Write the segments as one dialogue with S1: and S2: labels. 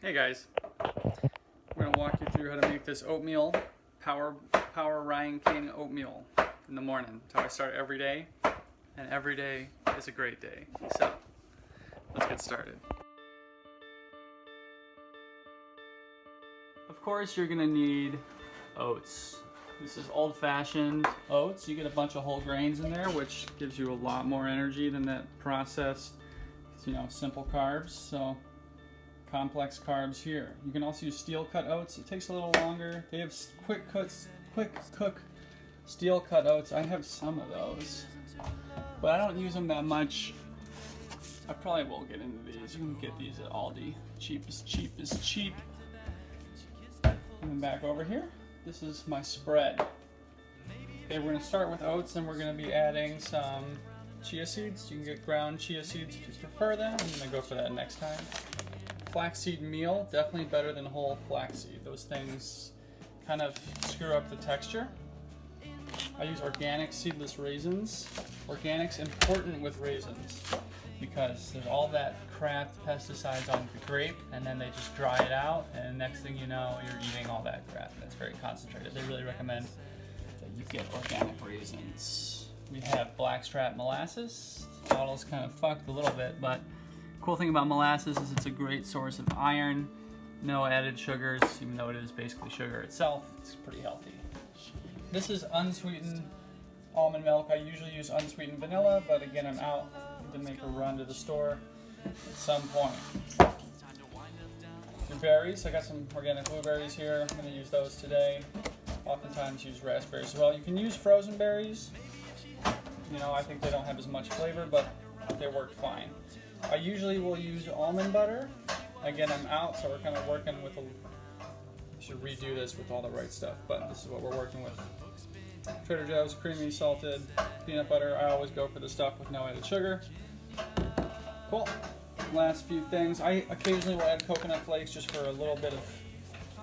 S1: Hey guys, we're going to walk you through how to make this oatmeal, Power Ryan King oatmeal in the morning. That's how I start every day, and every day is a great day. So, let's get started. Of course, you're going to need oats. This is old-fashioned oats. You get a bunch of whole grains in there, which gives you a lot more energy than that processed, simple carbs. So, complex carbs here. You can also use steel cut oats. It takes a little longer. They have quick cook steel cut oats. I have some of those, but I don't use them that much. I probably will get into these. You can get these at Aldi. Cheap is cheap. And then back over here, this is my spread. Okay, we're gonna start with oats, and we're gonna be adding some chia seeds. You can get ground chia seeds if you prefer them. I'm gonna go for that next time. Flaxseed meal, definitely better than whole flaxseed. Those things kind of screw up the texture. I use organic seedless raisins. Organic's important with raisins because there's all that crap pesticides on the grape, and then they just dry it out, and next thing you know, you're eating all that crap. That's very concentrated. They really recommend that you get organic raisins. We have blackstrap molasses. The bottle's kind of fucked a little bit, but cool thing about molasses is it's a great source of iron, no added sugars, even though it is basically sugar itself. It's pretty healthy. This is unsweetened almond milk. I usually use unsweetened vanilla, but again, I'm out to make a run to the store at some point. Your berries, I got some organic blueberries here. I'm going to use those today. Oftentimes use raspberries as well. You can use frozen berries. I think they don't have as much flavor, but they work fine. I usually will use almond butter. Again, I'm out, so we're kind of working with I should redo this with all the right stuff, but this is what we're working with. Trader Joe's creamy salted peanut butter. I always go for the stuff with no added sugar. Cool. Last few things. I occasionally will add coconut flakes just for a little bit of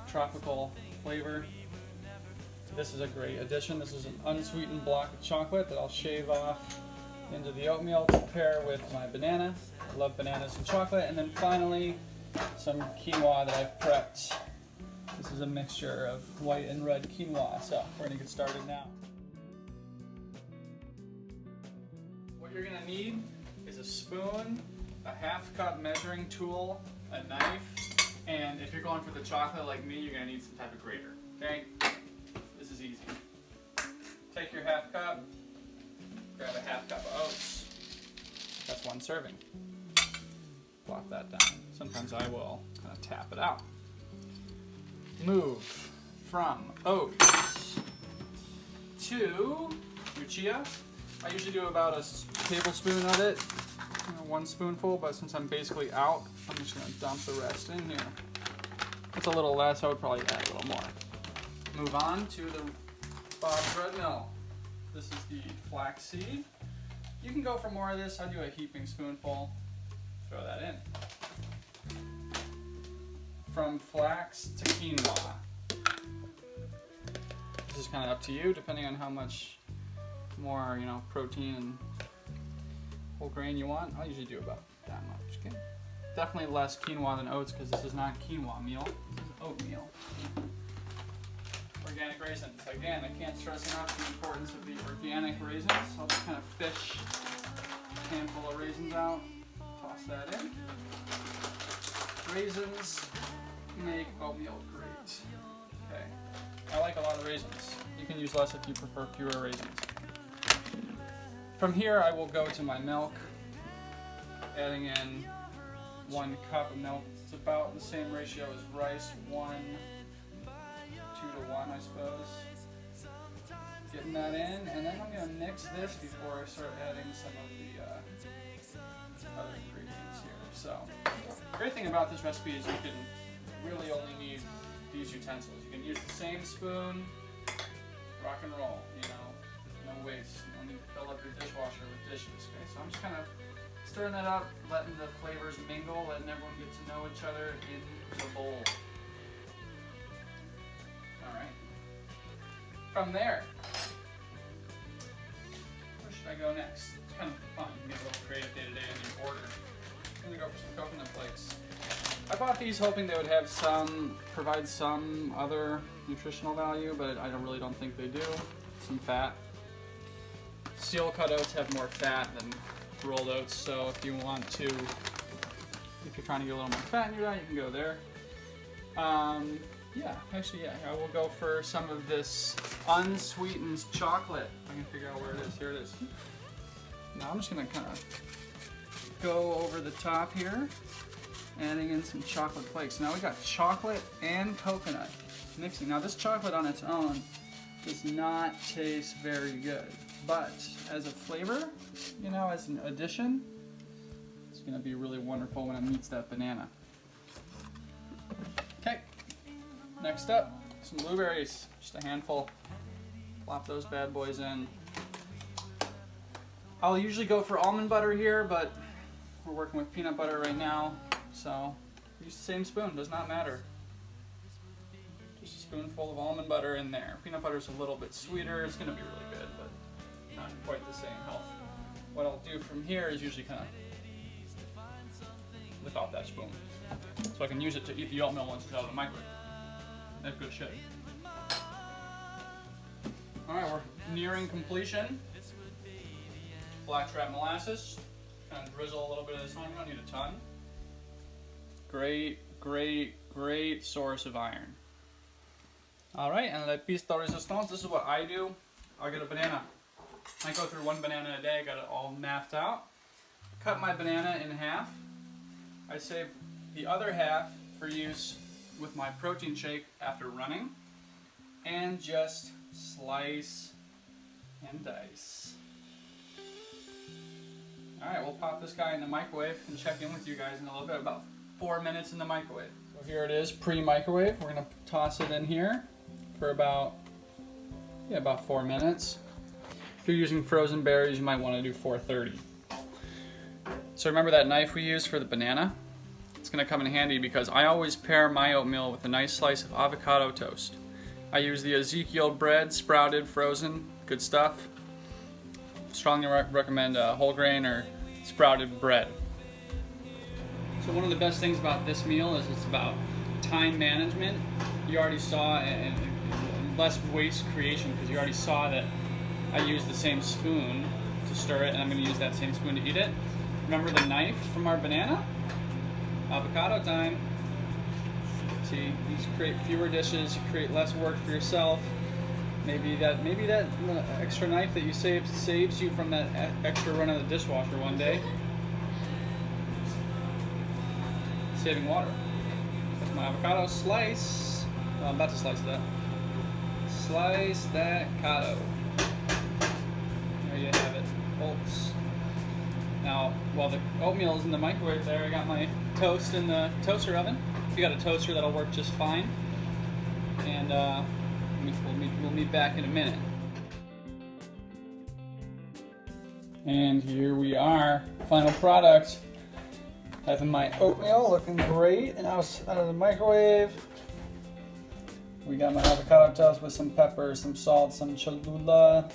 S1: tropical flavor. This is a great addition. This is an unsweetened block of chocolate that I'll shave off into the oatmeal to pair with my banana. I love bananas and chocolate. And then finally, some quinoa that I've prepped. This is a mixture of white and red quinoa, so we're gonna get started now. What you're gonna need is a spoon, a half cup measuring tool, a knife, and if you're going for the chocolate like me, you're gonna need some type of grater, okay? This is easy. Take your half cup, grab a half cup of oats. That's one serving. Plop that down. Sometimes I will kind of tap it out. Move from oats to your chia. I usually do about a tablespoon of it, one spoonful, but since I'm basically out, I'm just going to dump the rest in here. It's a little less, I would probably add a little more. Move on to the Bob's Red Mill. This is the flaxseed. You can go for more of this. I do a heaping spoonful. Throw that in. From flax to quinoa. This is kind of up to you, depending on how much more, protein and whole grain you want. I'll usually do about that much. Okay? Definitely less quinoa than oats because this is not quinoa meal. This is oatmeal. Organic raisins. Again, I can't stress enough the importance of the organic raisins. I'll just kind of fish a handful of raisins out. Toss that in. Raisins make oatmeal great. Okay. I like a lot of raisins. You can use less if you prefer fewer raisins. From here, I will go to my milk, adding in 1 cup of milk. It's about the same ratio as rice, 2 to 1, I suppose. Getting that in, and then I'm going to mix this before I start adding some of the other ingredients here. So, the great thing about this recipe is you can really only need these utensils. You can use the same spoon, rock and roll, no waste. You don't need to fill up your dishwasher with dishes. Okay, so I'm just kind of stirring that up, letting the flavors mingle, letting everyone get to know each other in the bowl. Alright. From there, where should I go next? It's kind of fun. You get a little creative day to day in your order. I'm going to go for some coconut flakes. I bought these hoping they would have provide some other nutritional value, but I really don't think they do. Some fat. Steel cut oats have more fat than rolled oats, so if you're trying to get a little more fat in your diet, you can go there. Yeah, I will go for some of this unsweetened chocolate. I can figure out where it is. Here it is. Now I'm just gonna kind of go over the top here, adding in some chocolate flakes. Now we got chocolate and coconut mixing. Now this chocolate on its own does not taste very good, but as a flavor, you know, as an addition, it's gonna be really wonderful when it meets that banana. Okay, next up, some blueberries, just a handful. Plop those bad boys in. I'll usually go for almond butter here, but we're working with peanut butter right now, so use the same spoon, does not matter. Just a spoonful of almond butter in there. Peanut butter's a little bit sweeter, it's gonna be really good, but not quite the same health. What I'll do from here is usually kind of lift off that spoon, so I can use it to eat the oatmeal once it's out of the microwave. That's good shit. Alright, we're nearing completion. Blackstrap molasses. Kind of drizzle a little bit of this on. You don't need a ton. Great, great, great source of iron. Alright, and la piste de resistance, this is what I do. I'll get a banana. I go through one banana a day, I got it all mapped out. Cut my banana in half. I save the other half for use with my protein shake after running. And just slice and dice. Alright, we'll pop this guy in the microwave and check in with you guys in a little bit, about 4 minutes in the microwave. So here it is, pre-microwave. We're going to toss it in here for about 4 minutes. If you're using frozen berries, you might want to do 4:30. So remember that knife we used for the banana? It's going to come in handy because I always pair my oatmeal with a nice slice of avocado toast. I use the Ezekiel bread, sprouted, frozen, good stuff. Strongly recommend whole grain or sprouted bread. So one of the best things about this meal is it's about time management. You already saw, and less waste creation, because you already saw that I used the same spoon to stir it, and I'm going to use that same spoon to eat it. Remember the knife from our banana? Avocado time. See, you just create fewer dishes, you create less work for yourself. Maybe that extra knife that you saved saves you from that extra run of the dishwasher one day. Saving water. That's my avocado slice. Well, I'm about to slice that. Slice that avocado. There you have it, folks. Now, while the oatmeal is in the microwave there, I got my toast in the toaster oven. If you got a toaster, that'll work just fine. And we'll meet back in a minute. And here we are, final product. Having my oatmeal looking great, and out of the microwave. We got my avocado toast with some pepper, some salt, some Cholula,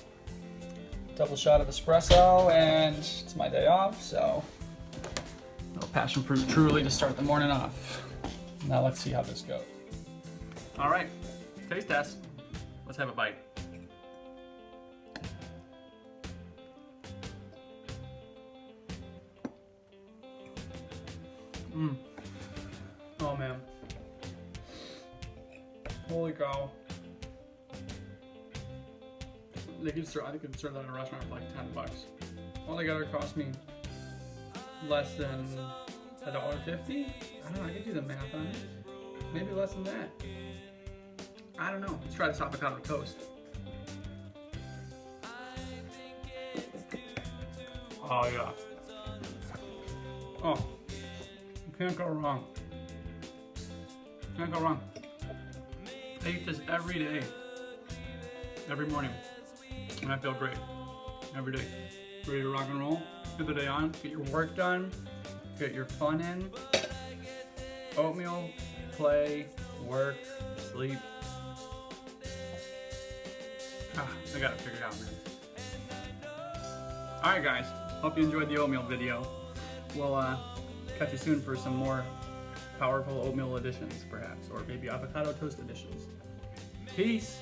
S1: double shot of espresso, and it's my day off, so a little passion fruit truly to start the morning off. Now let's see how this goes. All right, taste test. Let's have a bite. Oh man. Holy cow. I think you can serve that in a restaurant for like $10. Altogether it cost me less than $1.50. I don't know, I could do the math on it. Maybe less than that. I don't know. Let's try this avocado toast. Oh yeah. Oh, you can't go wrong. Can't go wrong. I eat this every day, every morning, and I feel great every day. Ready to rock and roll, get the day on, get your work done, get your fun in. Oatmeal, play, work, sleep. I got it figured out, man. Alright guys, hope you enjoyed the oatmeal video. We'll catch you soon for some more powerful oatmeal additions, perhaps, or maybe avocado toast additions. Peace.